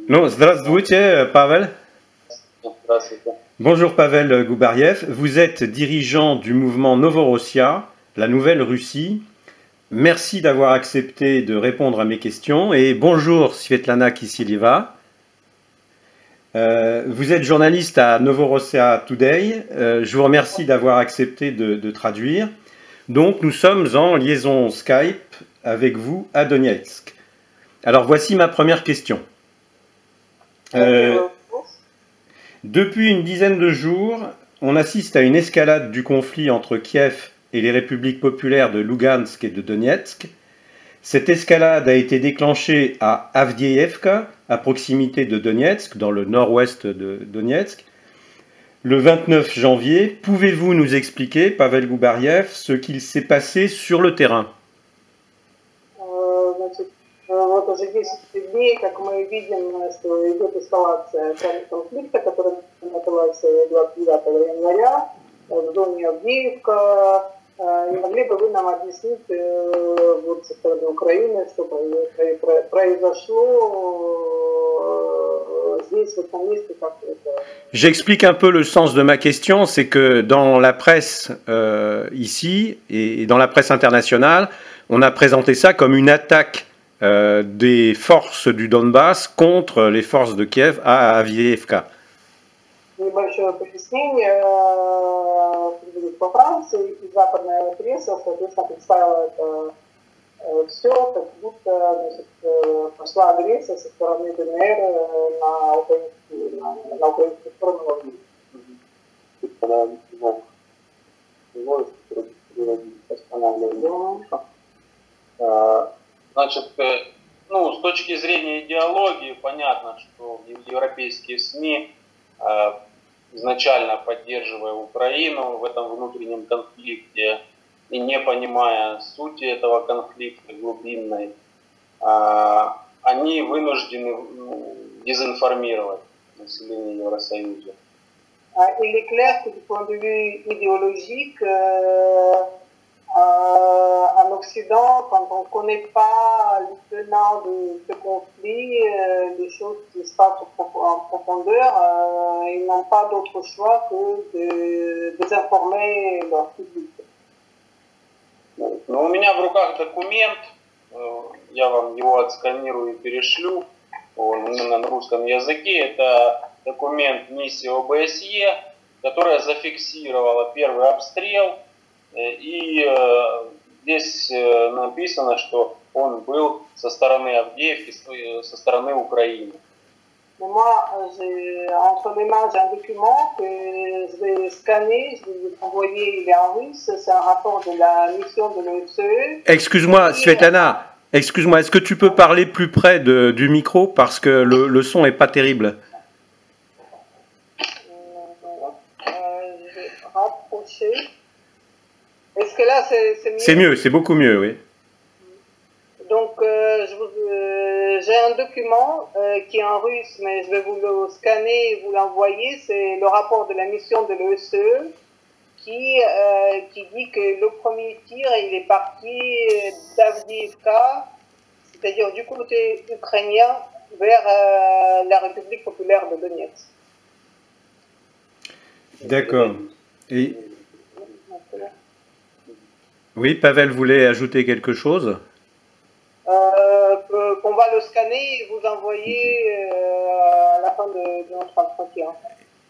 Ну, здравствуйте, Pavel. Здравствуйте. Bonjour Pavel Goubariev. Vous êtes dirigeant du mouvement Novorossia, la Nouvelle Russie. Merci d'avoir accepté de répondre à mes questions. Et bonjour Svetlana Kiselyeva. Vous êtes journaliste à Novorossia Today. Je vous remercie d'avoir accepté de traduire. Donc, nous sommes en liaison Skype avec vous à Donetsk. Alors, voici ma première question. Depuis une dizaine de jours, on assiste à une escalade du conflit entre Kiev et les républiques populaires de Lugansk et de Donetsk. Cette escalade a été déclenchée à Avdiivka, à proximité de Donetsk, dans le nord-ouest de Donetsk, le 29 janvier. Pouvez-vous nous expliquer, Pavel Goubariev, ce qu'il s'est passé sur le terrain? Вот уже 10 дней, как мы видим, что идет эскалация конфликта, который началась 29 января в зоне Авдеевка. Не могли бы вы нам объяснить вот со стороны Украины, что произошло здесь, в этом месте, как это? J'explique un peu le sens de ma question, c'est que dans la presse ici et dans la presse internationale, on a présenté ça comme une attaque des forces du Donbass contre les forces de Kiev à Avdiivka. Небольшое пояснение по Франции и западная пресса, соответственно, представила это все, как будто пошла агрессия со стороны ДНР на украинскую сторону. Значит, ну, с точки зрения идеологии, понятно, что европейские СМИ, изначально поддерживая Украину в этом внутреннем конфликте и не понимая сути этого конфликта глубинной, они вынуждены дезинформировать население Евросоюза. Il est clair que du point de vue idéologique, en Occident, quand on ne connaît pas les tenants de ce conflit, les choses qui se passent en profondeur, ils n'ont pas d'autre choix que de désinformer leur public. Но у меня в руках документ, я вам его отсканирую и перешлю, он на русском языке. Это документ миссии ОБСЕ, которая зафиксировала первый обстрел. И здесь написано, что он был со стороны Авдеевки, со стороны Украины. Moi, entre mes mains, j'ai un document que je vais scanner, je vais vous envoyer, il est en russe, c'est un rapport de la mission de l'OSCE. Excuse-moi, Svetlana, excuse-moi, est-ce que tu peux parler plus près du micro parce que le son n'est pas terrible? Je vais rapprocher. Est-ce que là, c'est mieux? C'est mieux, c'est beaucoup mieux, oui. Donc, j'ai un document qui est en russe, mais je vais vous le scanner et vous l'envoyer. C'est le rapport de la mission de l'OSCE qui dit que le premier tir, il est parti d'Avdiivka, c'est-à-dire du côté ukrainien, vers la République populaire de Donetsk. D'accord. Et... Oui, Pavel voulait ajouter quelque chose? Qu'on va le scanner et vous envoyer à la fin de notre entretien.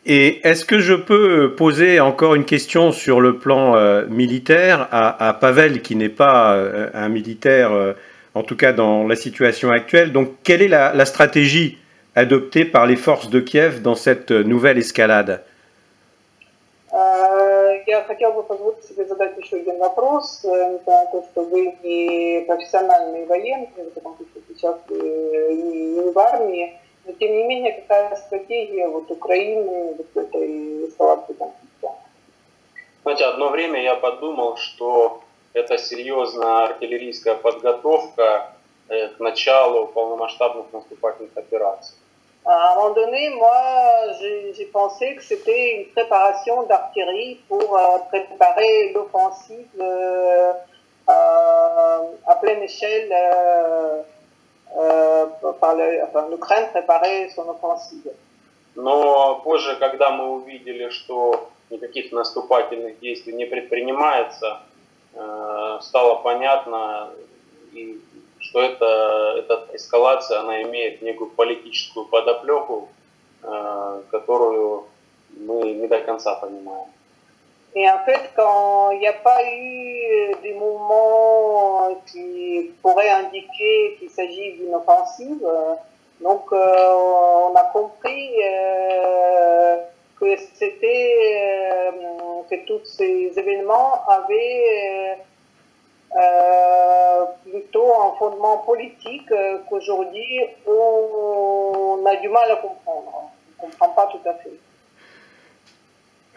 Et est-ce que je peux poser encore une question sur le plan militaire à Pavel, qui n'est pas un militaire, en tout cas dans la situation actuelle? Donc, quelle est la stratégie adoptée par les forces de Kiev dans cette nouvelle escalade? Я хотела бы позволить себе задать еще один вопрос, несмотря на то, что вы не профессиональный военный, в таком случае сейчас не в армии, но тем не менее, какая стратегия вот Украины вот в этой эскалации конфликта? Знаете, одно время я подумал, что это серьезная артиллерийская подготовка к началу полномасштабных наступательных операций. À un moment donné, moi, j'ai pensé que c'était une préparation d'artillerie pour préparer l'offensive à pleine échelle l'Ukraine préparait son offensive. Но позже, когда мы увидели, что никаких наступательных действий не предпринимается, стало понятно, что эта эскалация, она имеет некую политическую подоплеку, которую мы не до конца понимаем. Et en fait, quand il n'y a pas eu des mouvements qui pourraient indiquer qu'il s'agit d'une offensive, donc on a compris que que tous ces événements avaient plutôt un fondement politique qu'aujourd'hui on a du mal à comprendre. On ne comprend pas tout à fait.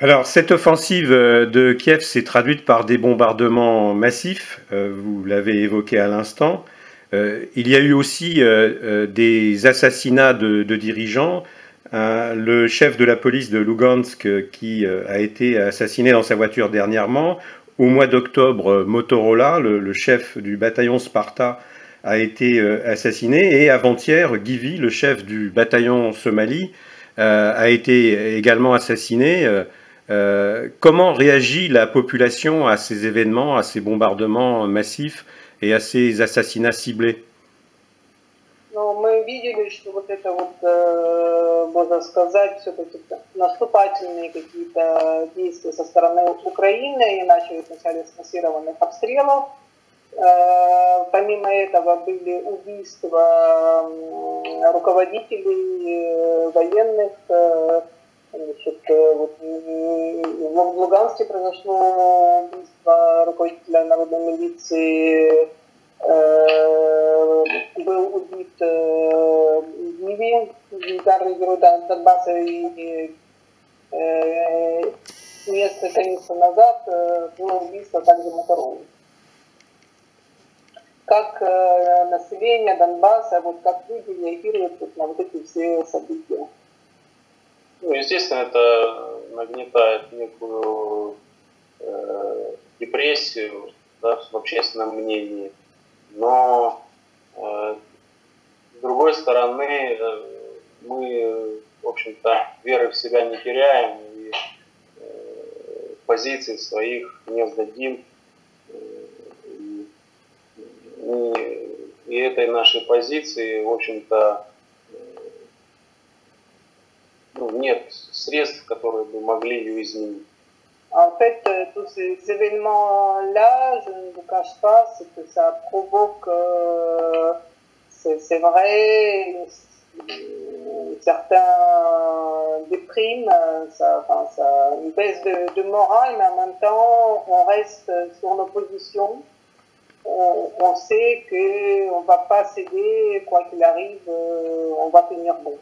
Alors, cette offensive de Kiev s'est traduite par des bombardements massifs, vous l'avez évoqué à l'instant. Il y a eu aussi des assassinats de dirigeants. Le chef de la police de Lugansk qui a été assassiné dans sa voiture dernièrement. Au mois d'octobre, Motorola, le chef du bataillon Sparta, a été assassiné. Et avant-hier, Givi, le chef du bataillon Somalie, a été également assassiné. Comment réagit la population à ces événements, à ces bombardements massifs et à ces assassinats ciblés? Но мы видели, что вот это вот, можно сказать, все-таки наступательные какие-то действия со стороны Украины, и начали вначале с массированных обстрелов. Помимо этого были убийства руководителей военных. Значит, вот, в Луганске произошло убийство руководителя народной милиции, был убит Гиви, легендарный герой Донбасса, и несколько месяцев назад было убийство также Моторолы. Как население Донбасса, вот как люди реагируют на вот эти все события? Ну, естественно, это нагнетает некую депрессию, да, в общественном мнении. Но с другой стороны, мы, в общем-то, веры в себя не теряем и позиций своих не сдадим. И этой нашей позиции, в общем-то, нет средств, которые бы могли ее изменить. En fait, tous ces événements-là, je ne vous cache pas, c'est que ça provoque, c'est vrai, certains dépriment, une baisse de morale, mais en même temps, on reste sur nos positions. On sait qu'on ne va pas céder, quoi qu'il arrive, on va tenir bon.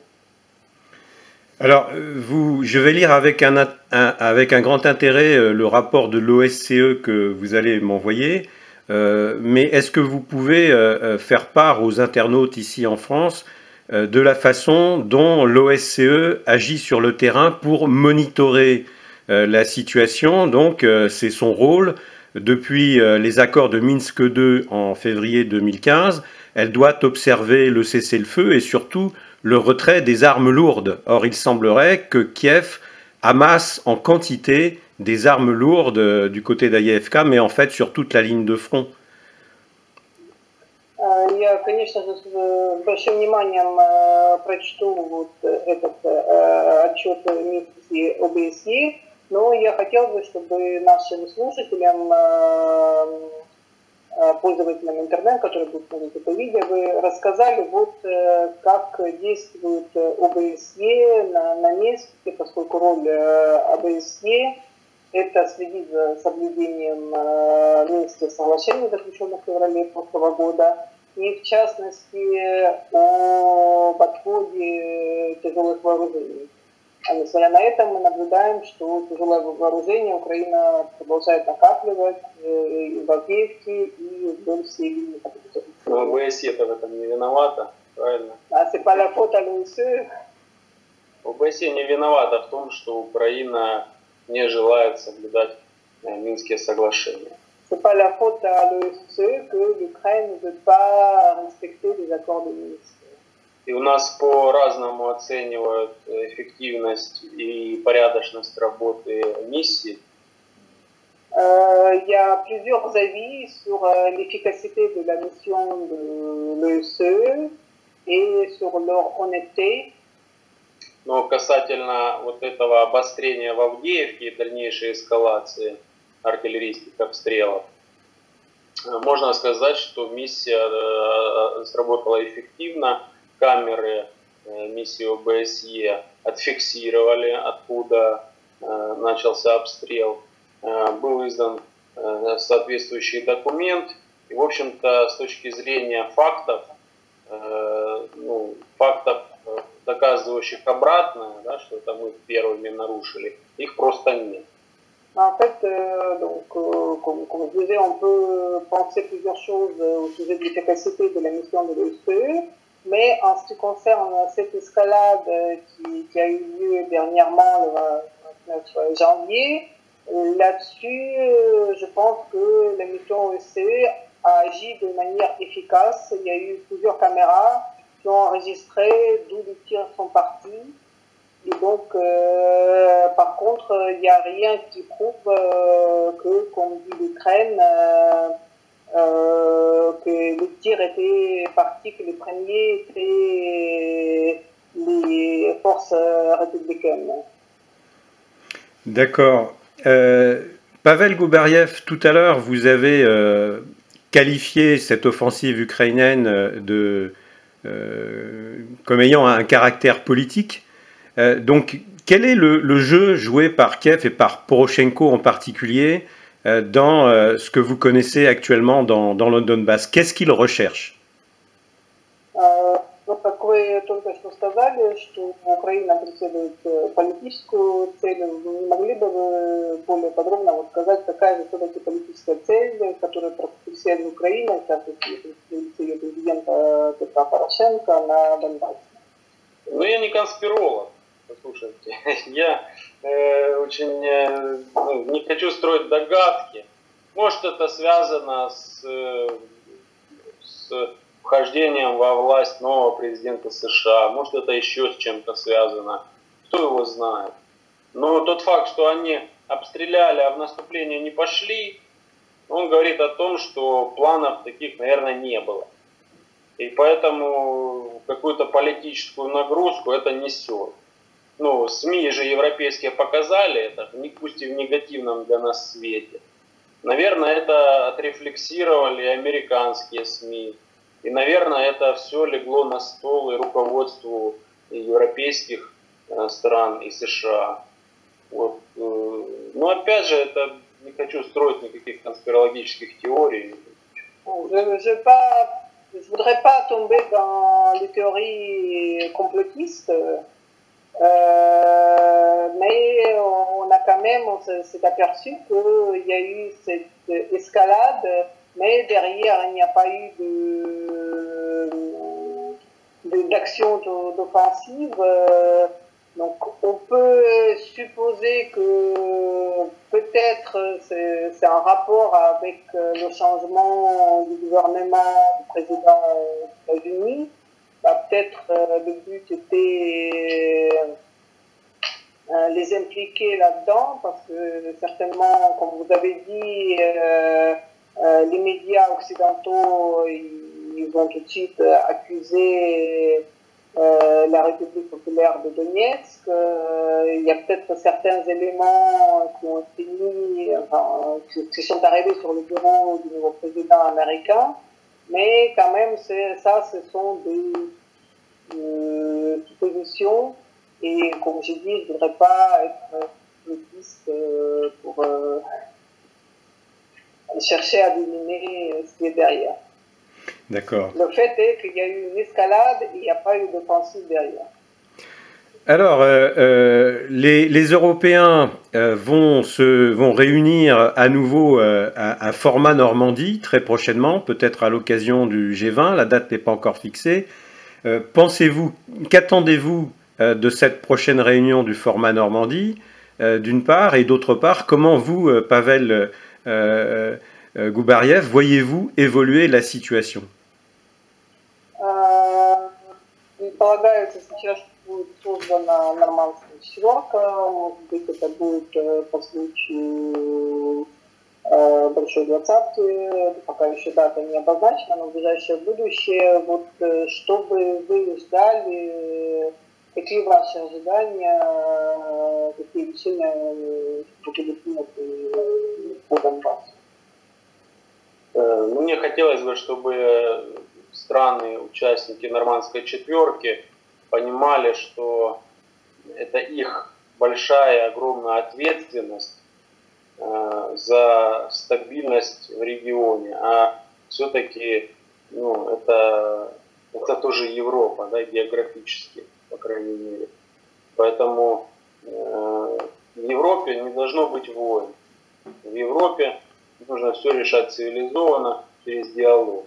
Alors, je vais lire avec un grand intérêt le rapport de l'OSCE que vous allez m'envoyer, mais est-ce que vous pouvez faire part aux internautes ici en France de la façon dont l'OSCE agit sur le terrain pour monitorer la situation? Donc, c'est son rôle. Depuis les accords de Minsk II en février 2015, elle doit observer le cessez-le-feu et surtout le retrait des armes lourdes. Or, il semblerait que Kiev amasse en quantité des armes lourdes du côté d'Aïevka, mais en fait sur toute la ligne de front. Я, конечно же, с большим вниманием прочту вот этот отчет миссии ОБСЕ, но я хотела бы, чтобы нашим слушателям, пользователям интернета, которые будут смотреть это видео, вы рассказали, вот как действует ОБСЕ на месте, поскольку роль ОБСЕ это следить за соблюдением Минских соглашений, заключенных в феврале прошлого года, и в частности о подходе тяжелых вооружений. А несмотря на это, мы наблюдаем, что тяжелое вооружение Украина продолжает накапливать и в Авдеевке, и вдоль всей линии. Но ОБСЕ-то в этом не виновата, правильно? А c'est pas la faute à l'OSCE. ОБСЕ не виновата в том, что Украина не желает соблюдать Минские соглашения. c'est pas la faute à l'OSCE que l'Ukraine ne veut pas respecter les accords de Minsk. И у нас по-разному оценивают эффективность и порядочность работы миссии. Il y a plusieurs avis sur l'efficacité de la mission de l'OSCE et sur leur honnêteté. Но касательно вот этого обострения в Авдеевке и дальнейшей эскалации артиллерийских обстрелов, можно сказать, что миссия сработала эффективно. Камеры миссии ОБСЕ отфиксировали, откуда начался обстрел. Был издан соответствующий документ. И, в общем-то, с точки зрения фактов, фактов, доказывающих обратное, да, что это мы первыми нарушили, их просто нет. En fait, comme je disais, on peut penser plusieurs choses au sujet de l'efficacité de la mission de l'OSCE, mais en ce qui concerne cette escalade qui a eu lieu dernièrement le 29 janvier, là-dessus, je pense que la mission OSCE a agi de manière efficace. Il y a eu plusieurs caméras qui ont enregistré d'où les tirs sont partis. Et donc, par contre, il n'y a rien qui prouve que, comme dit l'Ukraine, que les tirs étaient partis, que les premiers étaient les forces républicaines. D'accord. Pavel Goubariev, tout à l'heure, vous avez qualifié cette offensive ukrainienne comme ayant un caractère politique. Donc, quel est le jeu joué par Kiev et par Poroshenko en particulier dans ce que vous connaissez actuellement dans le Donbass? Qu'est-ce qu'ils recherchent? Как вы только что сказали, что Украина преследует политическую цель, вы не могли бы вы более подробно сказать, какая же все-таки политическая цель, которую преследует Украина, как ее президента Петра Порошенко на Донбассе? Ну, я не конспиролог, послушайте. Я очень не хочу строить догадки. Может, это связано с вхождением во власть нового президента США, может, это еще с чем-то связано, кто его знает. Но тот факт, что они обстреляли, а в наступление не пошли, он говорит о том, что планов таких, наверное, не было. И поэтому какую-то политическую нагрузку это несет. Ну, СМИ же европейские показали это, пусть и в негативном для нас свете. Наверное, это отрефлексировали американские СМИ. И, наверное, это все легло на стол и руководству европейских стран и США. Вот. Но опять же, это не хочу строить никаких конспирологических теорий. Je ne voudrais pas tomber dans les théories complotistes, mais on a quand même, on s'est aperçu qu'il y a eu cette escalade, mais derrière il n'y a pas eu d'action d'offensive. Donc on peut supposer que peut-être c'est un rapport avec le changement du gouvernement du président des États-Unis. Peut-être le but était les impliquer là-dedans parce que certainement, comme vous avez dit, les médias occidentaux ils vont tout de suite accuser la République populaire de Donetsk. Il y a peut-être certains éléments qui ont été mis, qui sont arrivés sur le bureau du nouveau président américain, mais quand même, ce sont des suppositions. Et comme j'ai dit, je ne voudrais pas être complotiste pour chercher à deviner ce qui est derrière. D'accord. Le fait est qu'il y a eu une escalade et il n'y a pas eu d'offensive derrière. Alors, les Européens vont réunir à nouveau à format Normandie très prochainement, peut-être à l'occasion du G20. La date n'est pas encore fixée. Pensez-vous, qu'attendez-vous de cette prochaine réunion du format Normandie, d'une part, et d'autre part, comment vous, Pavel, Губарьев, voyez-vous évoluer la situation? Предполагается сейчас, что будет создана нормандская четверка, может быть, это будет по случаю Большой Двадцатки, пока еще дата не обозначена, но в ближайшее будущее. Вот что бы вы ждали, какие ваши ожидания, какие решения будут приняты по Донбассу? Мне хотелось бы, чтобы страны, участники нормандской четверки, понимали, что это их большая, огромная ответственность за стабильность в регионе, а все-таки это тоже Европа, да, географически, по крайней мере. Поэтому в Европе не должно быть войн. В Европе нужно все решать цивилизованно, через диалог.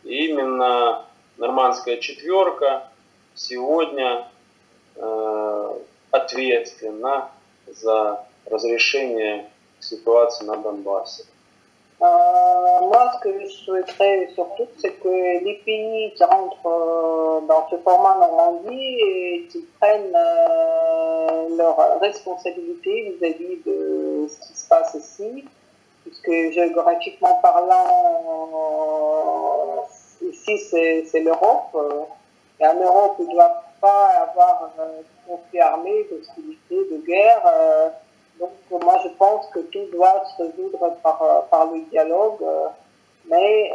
И именно нормандская четверка сегодня ответственна за разрешение ситуации на Донбассе. Moi, ce que je souhaiterais surtout, c'est que les pays qui rentrent dans ce format Normandie, qu'ils prennent leurs responsabilités vis-à-vis de ce qui se passe ici, puisque géographiquement parlant, ici c'est l'Europe, et en Europe il ne doit pas avoir de conflit armé, d'hostilité, de guerre. Donc moi je pense que tout doit se résoudre par le dialogue, mais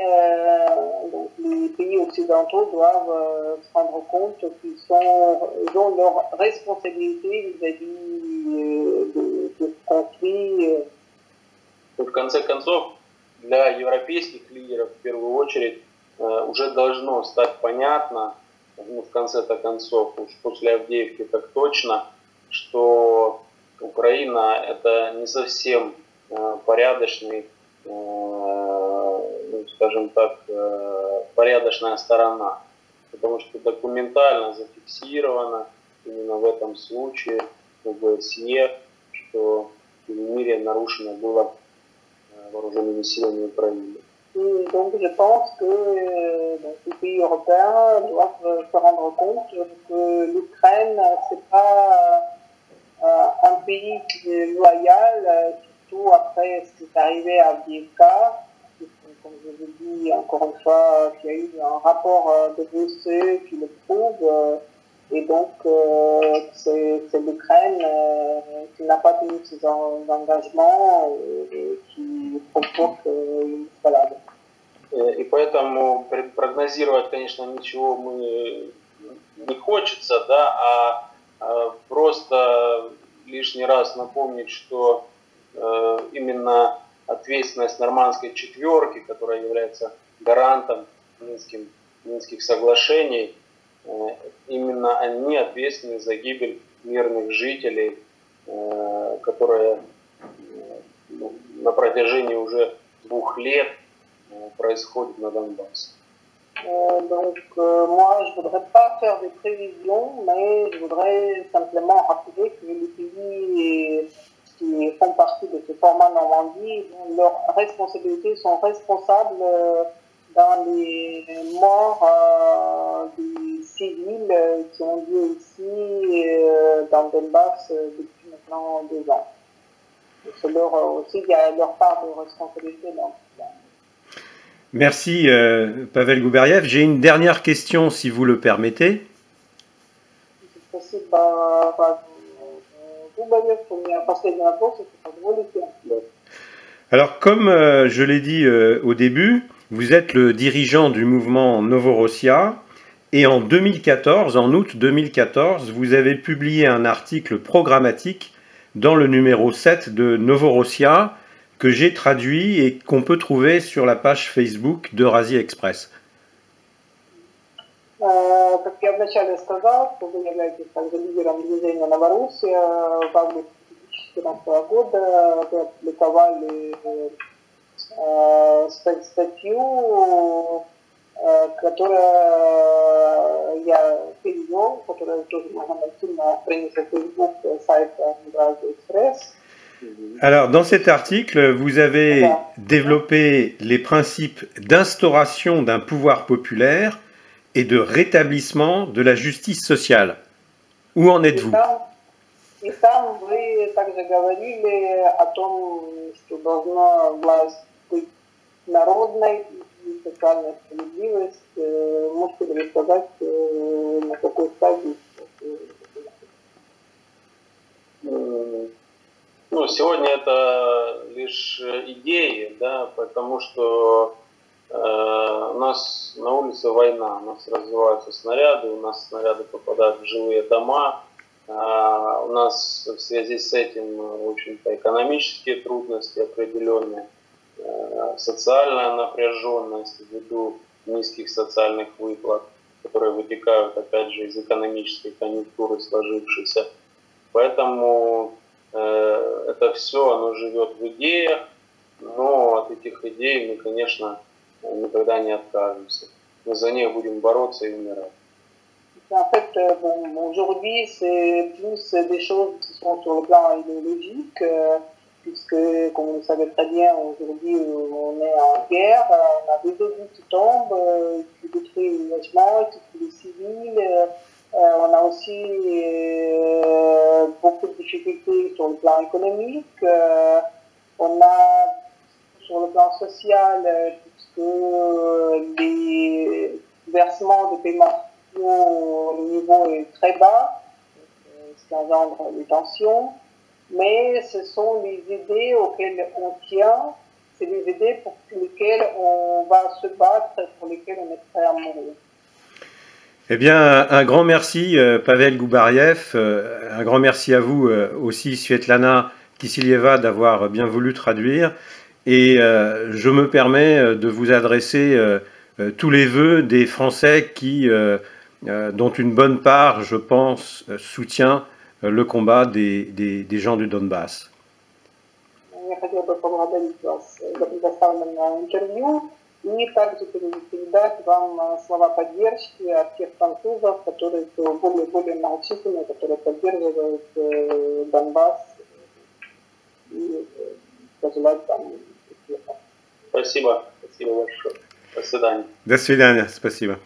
donc les pays occidentaux doivent se rendre compte qu'ils ont leur responsabilité vis-à-vis de ce conflit. В конце концов, для европейских лидеров в первую очередь уже должно стать понятно, в конце-то концов, уж после Авдеевки так точно, что Украина это не совсем порядочный, скажем так, порядочная сторона, потому что документально зафиксировано именно в этом случае в ОБСЕ, что в мире нарушено было вооруженными силами Украины. Et donc je pense que les pays européens doivent se rendre compte que l'Ukraine c'est pas un pays qui est loyal, surtout après ce qui est arrivé à Avdiivka, comme je vous dis encore une fois, qu'il y a eu un rapport de l'OSCE qui le prouve, et donc c'est l'Ukraine qui n'a pas tenu ses engagements et qui provoque une escalade. И поэтому прогнозировать, конечно, ничего не хочется, да, просто лишний раз напомнить, что именно ответственность нормандской четверки, которая является гарантом Минских соглашений, именно они ответственны за гибель мирных жителей, которая на протяжении уже 2 лет происходит на Донбассе. Donc moi je voudrais pas faire des prévisions, mais je voudrais simplement rappeler que les pays qui font partie de ce format Normandie, leurs responsabilités sont responsables dans les morts des civils qui ont lieu ici dans Donbass depuis maintenant 2 ans. C'est aussi il y a leur part de responsabilité dans tout ça. Merci Pavel Gubariev. J'ai une dernière question si vous le permettez. Alors comme je l'ai dit au début, vous êtes le dirigeant du mouvement Novorossia et en 2014, en août 2014, vous avez publié un article programmatique dans le numéro 7 de Novorossia que j'ai traduit et qu'on peut trouver sur la page Facebook d'Eurasie Express. Как я вначале сказал, что вы являетесь также лидером движения Новороссия. В августе 2014 года вы опубликовали статью, которую я перевел, которую тоже можно найти на странице Facebook сайта Eurasie Express. Alors, dans cet article, vous avez développé les principes d'instauration d'un pouvoir populaire et de rétablissement de la justice sociale. Où en êtes-vous? И там вы также говорили о том, что должна власть быть народной и социальная справедливость. Можете ли вы сказать, на какой стадии? Ну, сегодня это лишь идеи, да, потому что у нас на улице война, у нас развиваются снаряды, у нас снаряды попадают в жилые дома, у нас в связи с этим, в общем-то, экономические трудности определенные, социальная напряженность ввиду низких социальных выплат, которые вытекают, опять же, из экономической конъюнктуры сложившейся. Поэтому это все, оно живет в идеях, но от этих идей мы, конечно, никогда не откажемся. Мы за них будем бороться и умирать. En fait, bon, aujourd'hui, c'est plus des choses qui sont sur le plan idéologique, puisque, comme vous le savez très bien, aujourd'hui, on est en guerre, on a des obus qui tombent, qui détruisent les logements, qui tuent les civils. On a aussi beaucoup de difficultés sur le plan économique. On a sur le plan social, puisque les versements de paiement, le niveau est très bas, ce qui engendre des tensions. Mais ce sont les idées auxquelles on tient, c'est les idées pour lesquelles on va se battre, pour lesquelles on est prêt à mourir. Eh bien, un grand merci, Pavel Goubariev. Un grand merci à vous aussi, Svetlana Kiselyeva, d'avoir bien voulu traduire. Et je me permets de vous adresser tous les vœux des Français dont une bonne part, je pense, soutient le combat des gens du Donbass. Я хотела бы поблагодарить вас за предоставленное интервью и также передать вам слова поддержки от тех французов, которые более научительные, которые поддерживают Донбасс и пожелать там успеха. Спасибо. Спасибо большое. До свидания. До свидания. Спасибо.